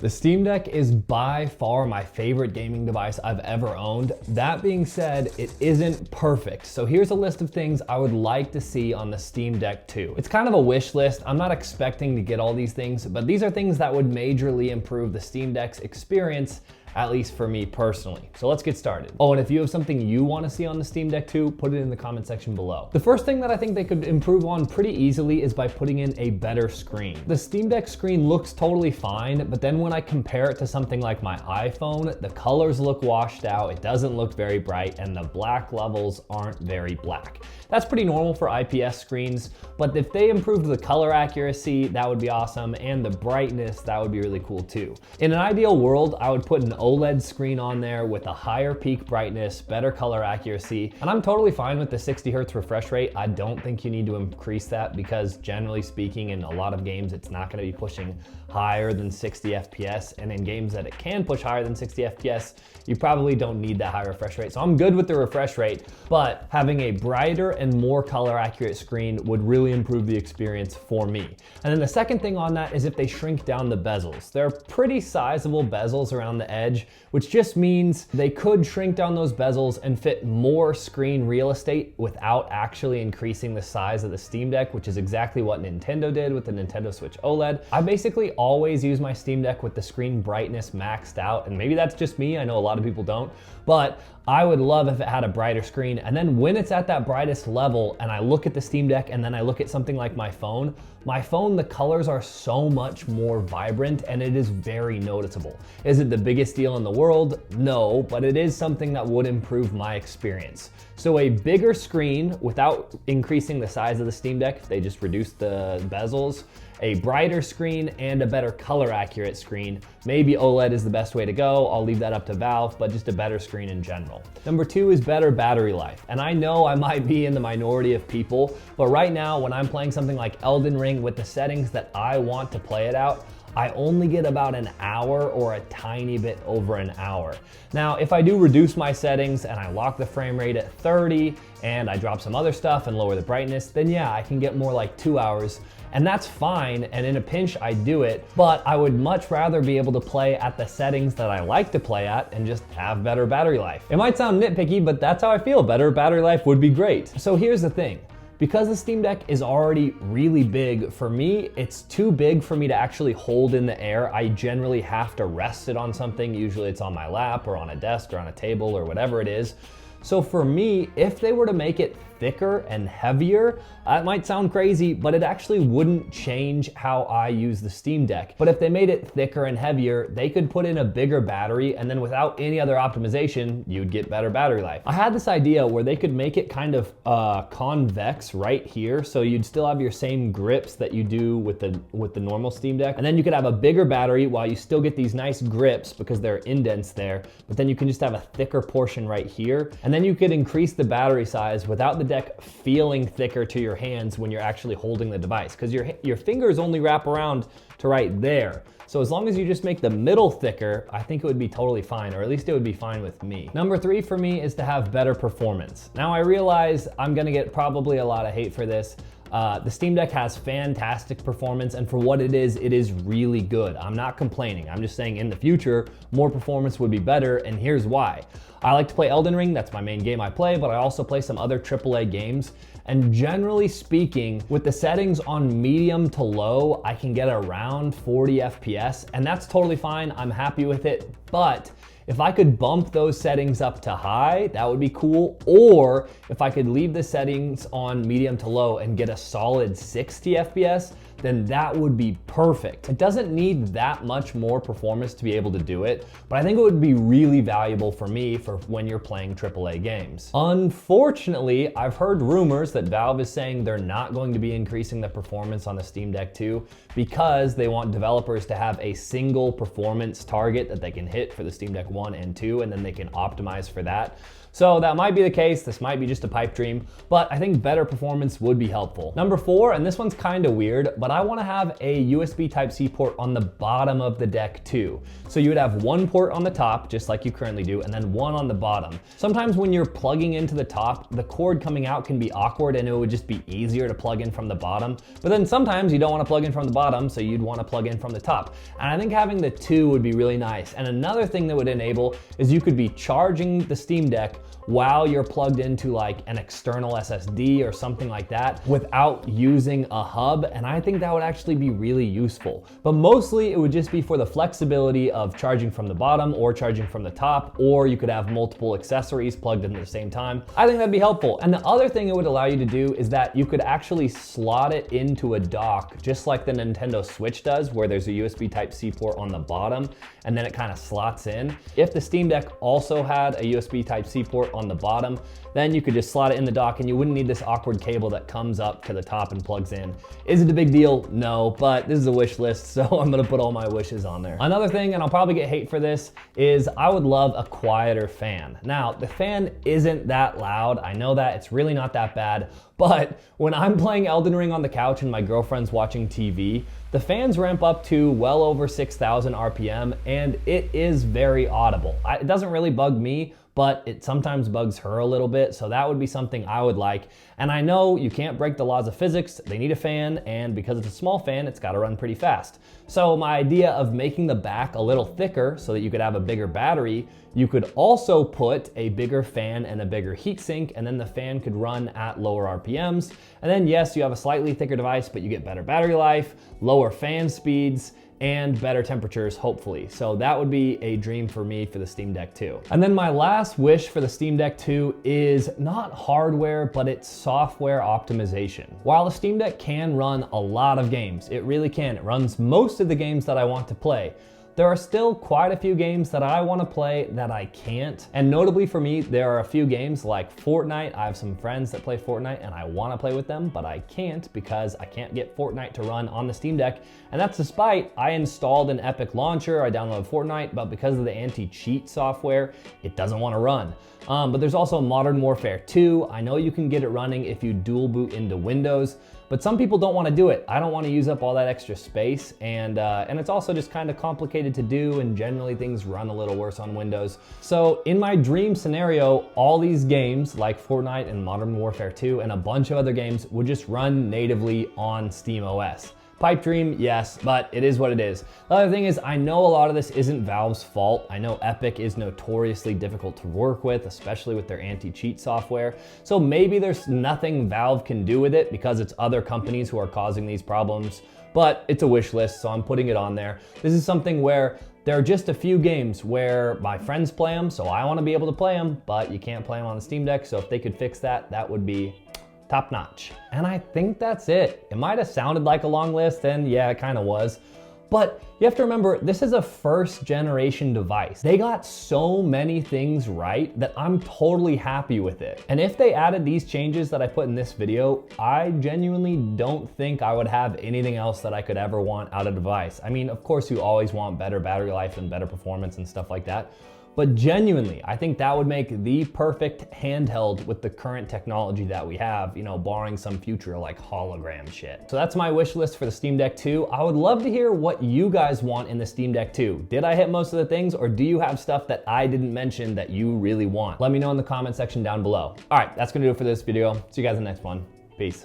The Steam Deck is by far my favorite gaming device I've ever owned. That being said, it isn't perfect. So here's a list of things I would like to see on the Steam Deck 2. It's kind of a wish list. I'm not expecting to get all these things, but these are things that would majorly improve the Steam Deck's experience, at least for me personally. So let's get started. Oh, and if you have something you want to see on the Steam Deck 2, put it in the comment section below. The first thing that I think they could improve on pretty easily is by putting in a better screen. The Steam Deck screen looks totally fine, but then when I compare it to something like my iPhone, the colors look washed out, it doesn't look very bright, and the black levels aren't very black. That's pretty normal for IPS screens, but if they improved the color accuracy, that would be awesome, and the brightness, that would be really cool too. In an ideal world, I would put an OLED screen on there with a higher peak brightness, better color accuracy, and I'm totally fine with the 60 Hz refresh rate. I don't think you need to increase that because generally speaking, in a lot of games, it's not gonna be pushing higher than 60 FPS, and in games that it can push higher than 60 FPS, you probably don't need that high refresh rate. So I'm good with the refresh rate, but having a brighter and more color accurate screen would really improve the experience for me. And then the second thing on that is if they shrink down the bezels. They're pretty sizable bezels around the edge, which just means they could shrink down those bezels and fit more screen real estate without actually increasing the size of the Steam Deck, which is exactly what Nintendo did with the Nintendo Switch OLED. I basically always use my Steam Deck with the screen brightness maxed out, and maybe that's just me, I know a lot of people don't, but I would love if it had a brighter screen. And then when it's at that brightest level and I look at the Steam Deck and then I look at something like my phone, the colors are so much more vibrant and it is very noticeable. Is it the biggest deal in the world? No, but it is something that would improve my experience. So a bigger screen without increasing the size of the Steam Deck, if they just reduce the bezels, a brighter screen and a better color accurate screen. Maybe OLED is the best way to go. I'll leave that up to Valve, but just a better screen in general. Number 2 is better battery life. And I know I might be in the minority of people, but right now when I'm playing something like Elden Ring with the settings that I want to play it out, I only get about an hour or a tiny bit over an hour. Now, if I do reduce my settings and I lock the frame rate at 30 and I drop some other stuff and lower the brightness, then yeah, I can get more like 2 hours. And that's fine, and in a pinch I do it, but I would much rather be able to play at the settings that I like to play at and just have better battery life. It might sound nitpicky, but that's how I feel. Better battery life would be great. So here's the thing. Because the Steam Deck is already really big, for me, it's too big for me to actually hold in the air. I generally have to rest it on something. Usually it's on my lap or on a desk or on a table or whatever it is. So for me, if they were to make it thicker and heavier, that might sound crazy, but it actually wouldn't change how I use the Steam Deck. But if they made it thicker and heavier, they could put in a bigger battery, and then without any other optimization, you'd get better battery life. I had this idea where they could make it kind of convex right here, so you'd still have your same grips that you do with the normal Steam Deck, and then you could have a bigger battery while you still get these nice grips because there are indents there, but then you can just have a thicker portion right here, and then you could increase the battery size without the deck feeling thicker to your hands when you're actually holding the device, because your fingers only wrap around to right there. So as long as you just make the middle thicker, I think it would be totally fine, or at least it would be fine with me. Number 3 for me is to have better performance. Now I realize I'm gonna get probably a lot of hate for this. The Steam Deck has fantastic performance, and for what it is really good. I'm not complaining. I'm just saying in the future, more performance would be better, and here's why. I like to play Elden Ring, that's my main game I play, but I also play some other AAA games. And generally speaking, with the settings on medium to low, I can get around 40 FPS, and that's totally fine. I'm happy with it, but if I could bump those settings up to high, that would be cool. Or if I could leave the settings on medium to low and get a solid 60 FPS, then that would be perfect. It doesn't need that much more performance to be able to do it, but I think it would be really valuable for me for when you're playing AAA games. Unfortunately, I've heard rumors that Valve is saying they're not going to be increasing the performance on the Steam Deck 2 because they want developers to have a single performance target that they can hit for the Steam Deck 1 and 2, and then they can optimize for that. So that might be the case, this might be just a pipe dream, but I think better performance would be helpful. Number 4, and this one's kind of weird, but but I wanna have a USB Type-C port on the bottom of the deck too. So you would have one port on the top, just like you currently do, and then one on the bottom. Sometimes when you're plugging into the top, the cord coming out can be awkward and it would just be easier to plug in from the bottom. But then sometimes you don't wanna plug in from the bottom, so you'd wanna plug in from the top. And I think having the two would be really nice. And another thing that would enable is you could be charging the Steam Deck while you're plugged into like an external SSD or something like that without using a hub, and I think that would actually be really useful. But mostly it would just be for the flexibility of charging from the bottom or charging from the top, or you could have multiple accessories plugged in at the same time. I think that'd be helpful. And the other thing it would allow you to do is that you could actually slot it into a dock, just like the Nintendo Switch does, where there's a USB Type-C port on the bottom and then it kind of slots in. If the Steam Deck also had a USB Type-C port on the bottom, then you could just slot it in the dock and you wouldn't need this awkward cable that comes up to the top and plugs in. Is it a big deal? No, but this is a wish list, so I'm gonna put all my wishes on there. Another thing, and I'll probably get hate for this, is I would love a quieter fan. Now, the fan isn't that loud. I know that, it's really not that bad, but when I'm playing Elden Ring on the couch and my girlfriend's watching TV, the fans ramp up to well over 6,000 RPM and it is very audible. It doesn't really bug me, but it sometimes bugs her a little bit, so that would be something I would like. And I know you can't break the laws of physics, they need a fan, and because it's a small fan, it's gotta run pretty fast. So my idea of making the back a little thicker so that you could have a bigger battery, you could also put a bigger fan and a bigger heatsink, and then the fan could run at lower RPMs. And then yes, you have a slightly thicker device, but you get better battery life, lower fan speeds, and better temperatures, hopefully. So that would be a dream for me for the Steam Deck 2. And then my last wish for the Steam Deck 2 is not hardware, but it's software optimization. While the Steam Deck can run a lot of games, it really can. It runs most of the games that I want to play. There are still quite a few games that I want to play that I can't. And notably for me, there are a few games like Fortnite. I have some friends that play Fortnite and I want to play with them, but I can't because I can't get Fortnite to run on the Steam Deck. And that's despite I installed an Epic launcher, I downloaded Fortnite, but because of the anti-cheat software, it doesn't want to run. But there's also Modern Warfare 2. I know you can get it running if you dual boot into Windows, but some people don't want to do it. I don't want to use up all that extra space, and it's also just kind of complicated to do, and generally things run a little worse on Windows. So in my dream scenario, all these games like Fortnite and Modern Warfare 2 and a bunch of other games would just run natively on SteamOS. Pipe dream, yes, but it is what it is. The other thing is, I know a lot of this isn't Valve's fault. I know Epic is notoriously difficult to work with, especially with their anti-cheat software. So maybe there's nothing Valve can do with it because it's other companies who are causing these problems, but it's a wish list, so I'm putting it on there. This is something where there are just a few games where my friends play them, so I want to be able to play them, but you can't play them on the Steam Deck, so if they could fix that, that would be top notch. And I think that's it. It might have sounded like a long list, and yeah, it kind of was. But you have to remember, this is a first generation device. They got so many things right that I'm totally happy with it. And if they added these changes that I put in this video, I genuinely don't think I would have anything else that I could ever want out of a device. I mean, of course you always want better battery life and better performance and stuff like that. But genuinely, I think that would make the perfect handheld with the current technology that we have, you know, barring some future like hologram shit. So that's my wish list for the Steam Deck 2. I would love to hear what you guys want in the Steam Deck 2. Did I hit most of the things, or do you have stuff that I didn't mention that you really want? Let me know in the comment section down below. All right, that's gonna do it for this video. See you guys in the next one. Peace.